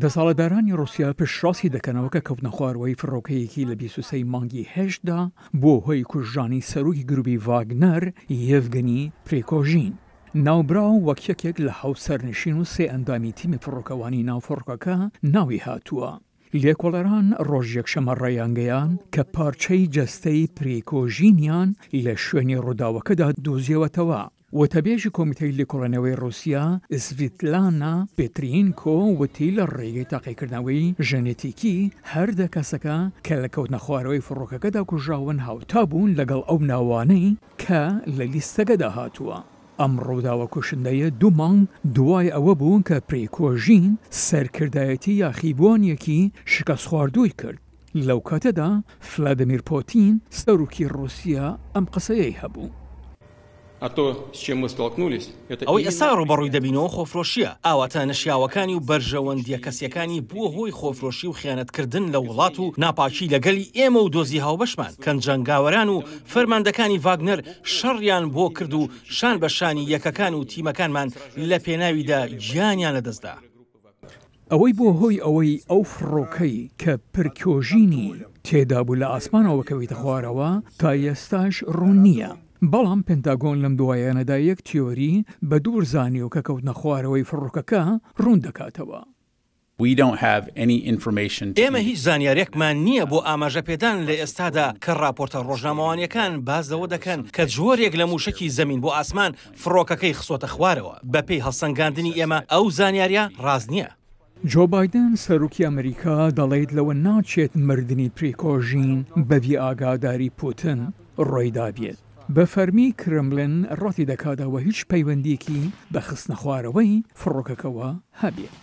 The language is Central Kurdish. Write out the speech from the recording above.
دەسەڵاتدارانی رووسیا پشتڕاستی دەکەنەوە کە کەوتنە خوارەوەی فڕۆکەیەکی لە 23 مانگی هێشتدا بۆ هۆی کوژانی سەرۆکی گروپی ڤاگنەر یێڤگنی پرێکۆژین. ناوبراو وەک یەکێک لە 7 سەرنشین و 3 ئەندامی تیمی فڕۆکەوانی ناوفڕۆکەکە ناوی هاتووە. لێکۆڵەران ڕۆژ یەکشەمە ڕێیانگەیان کە پارچەی جەستەی پرێکۆژینیان لە شوێنی ڕووداوەکەدا دۆزیەوەتەوە. وتەبێژی کۆمیتەی لێکۆڵەنەوەی رووسیا سڤیتلانا پێترینکۆ وتی لە ڕێگەی تاقیکردنەوەی ژەنێتیکی هەردە کەسەکە کە لە کەوتنە خوارەوەی فڕۆکەکەدا کوژراون هاوتا بوون لەگەڵ ئەو ناوانەی کە لە لیستەکەدا هاتووە. ئەم ڕووداوە کوشندەیە 2 مانگ دوای ئەوە بوون کە پرێکۆژین سەرکردایەتی یاخیبوونیەکی شکست خواردووی کرد. لەو کاتەدا ڤلادیمیر پوتین سەرۆکی رووسیا ئەم قسەیەی هەبوو. ئەوەی ئێستا ڕوبەڕووی دەبینەوە خۆفرۆشیە، ئاواتە نەشیاوەکانی و بەرژەوەندیە کەسیەکانی بووە هۆی خۆفرۆشی و خیانەتکردن لە وڵات و ناپاکی لەگەلی ئێمە و دۆزی هاوبەشمان کەن جەنگاوەران و فەرماندەکانی ڤاگنەر شەڕیان بۆ کرد و شان بە شانی یەکەکان و تیمەکانمان لە پێناویدا گیانیان لەدەستدا. ئەوەی بۆ هۆی ئەوەی ئەو فڕۆکەی کە پرکۆژینی تێدا بوو لە ئاسمانەوە کەویتە خوارەوە تا ئێستاش ڕوون نییە. بەڵام پێنتاگۆن لەم دوایانەدا یەک تیۆری بە دوور زانیوە کە کەوتنە خوارەوەی فڕۆکەکە ڕوون دەکاتەوە. ئێمە هیچ زانیارێکمان نییە بۆ ئاماژە پێدان لە ئێستادا کە راپۆرتە ڕۆژنامەوانیەکان بازەوە دەکەن کە جۆرێک لە موشکی زەمین بۆ ئاسمان فڕۆکەکەی خسۆتە خوارەوە. بەپێی هەڵسەنگاندنی ئێمە ئەو زانیاریە ڕاست نییە. جۆ بایدن سەرۆکی ئەمریکا دەڵێت لەوە ناچێت مردنی پرێکۆژین بەبی ئاگاداری پوتن ڕۆیدا بێت. بە فەرمی کرملن ڕاتی دەکاتەوە هیچ پەیوەندیەکی بە خستنە خوارەوەی فڕۆکەکەوە هەبێت.